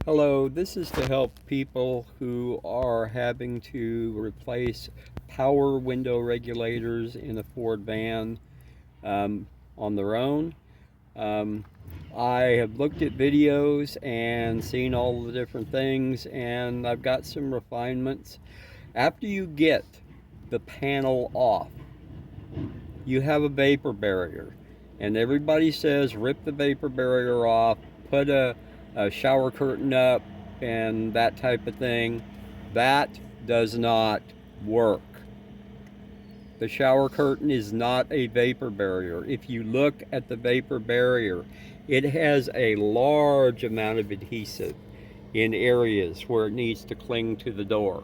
Hello, this is to help people who are having to replace power window regulators in a Ford van on their own. Um, I have looked at videos and seen all the different things, and I've got some refinements. After you get the panel off, you have a vapor barrier, and everybody says rip the vapor barrier off, put a shower curtain up, and that type of thing. That does not work. The shower curtain is not a vapor barrier. If you look at the vapor barrier, it has a large amount of adhesive in areas where it needs to cling to the door.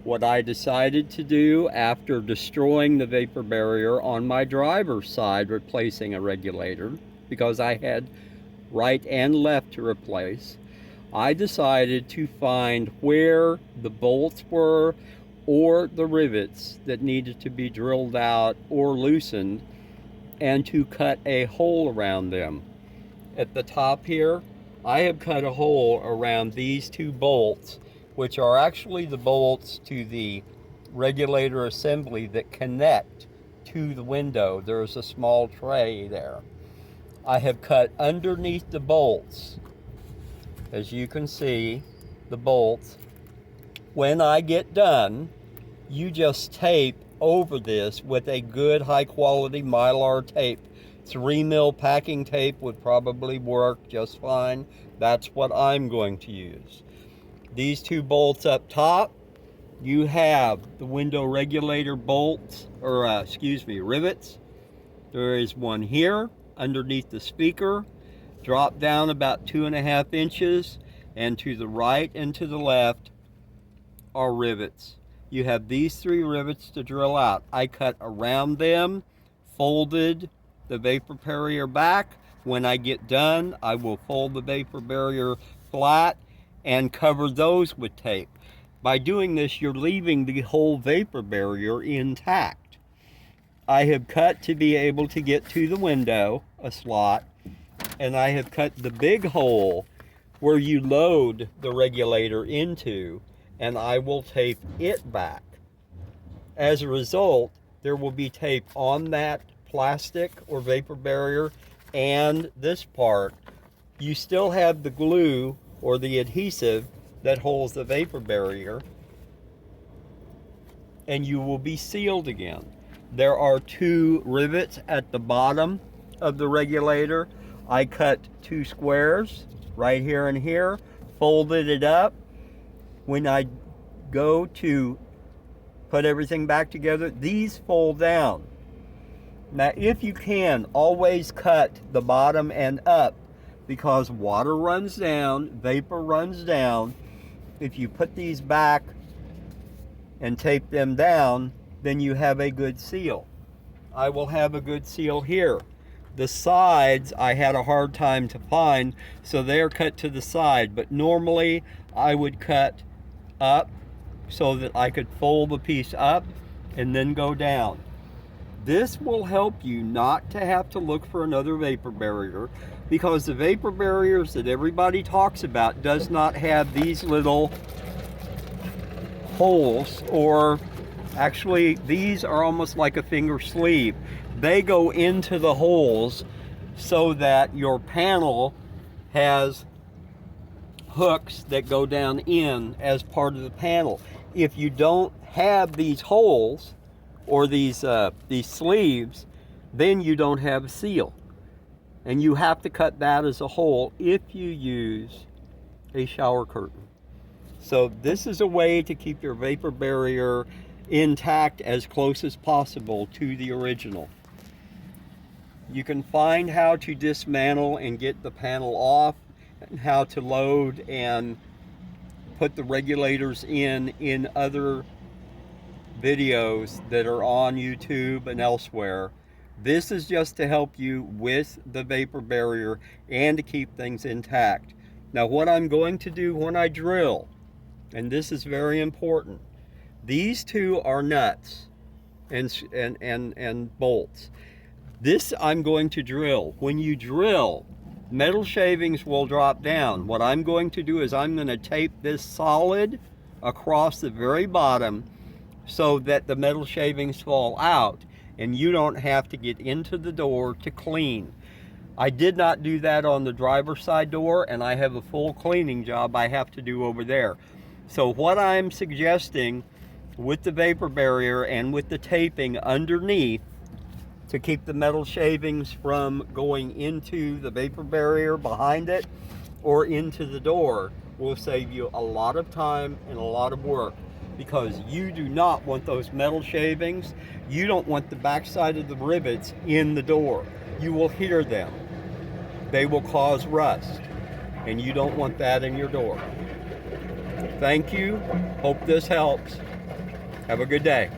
What I decided to do after destroying the vapor barrier on my driver's side, replacing a regulator, because I had right and left to replace, I decided to find where the bolts were or the rivets that needed to be drilled out or loosened, and to cut a hole around them. At the top here, I have cut a hole around these two bolts, which are actually the bolts to the regulator assembly that connect to the window. There's a small tray there. I have cut underneath the bolts. As you can see, the bolts. When I get done, you just tape over this with a good high quality Mylar tape. 3mm packing tape would probably work just fine. That's what I'm going to use. These two bolts up top, you have the window regulator bolts, or rivets. There is one here underneath the speaker. Drop down about 2.5 inches, and to the right and to the left are rivets. You have these 3 rivets to drill out. I cut around them, folded the vapor barrier back. When I get done, I will fold the vapor barrier flat and cover those with tape. By doing this, you're leaving the whole vapor barrier intact. I have cut to be able to get to the window, a slot, and I have cut the big hole where you load the regulator into, and I will tape it back. As a result, there will be tape on that plastic or vapor barrier and this part. You still have the glue or the adhesive that holds the vapor barrier, and you will be sealed again. There are 2 rivets at the bottom of the regulator. I cut 2 squares right here and here, folded it up. When I go to put everything back together, these fold down. Now, if you can, always cut the bottom and up, because water runs down, vapor runs down. If you put these back and tape them down, then you have a good seal. I will have a good seal here. The sides I had a hard time to find, so they're cut to the side, but normally I would cut up so that I could fold the piece up and then go down. This will help you not to have to look for another vapor barrier, because the vapor barriers that everybody talks about does not have these little holes, or actually these are almost like a finger sleeve. They go into the holes so that your panel has hooks that go down in as part of the panel. If you don't have these holes or these sleeves, then you don't have a seal, and you have to cut that as a hole if you use a shower curtain. So this is a way to keep your vapor barrier intact as close as possible to the original. You can find how to dismantle and get the panel off, and how to load and put the regulators in other videos that are on YouTube and elsewhere. This is just to help you with the vapor barrier and to keep things intact. Now, what I'm going to do when I drill, and this is very important, these 2 are nuts and bolts. This I'm going to drill. When you drill, metal shavings will drop down. What I'm going to do is I'm going to tape this solid across the very bottom so that the metal shavings fall out and you don't have to get into the door to clean. I did not do that on the driver's side door, and I have a full cleaning job I have to do over there. So what I'm suggesting with the vapor barrier and with the taping underneath to keep the metal shavings from going into the vapor barrier behind it or into the door will save you a lot of time and a lot of work, because you do not want those metal shavings. You don't want the backside of the rivets in the door. You will hear them. They will cause rust, and you don't want that in your door. Thank you. Hope this helps. Have a good day.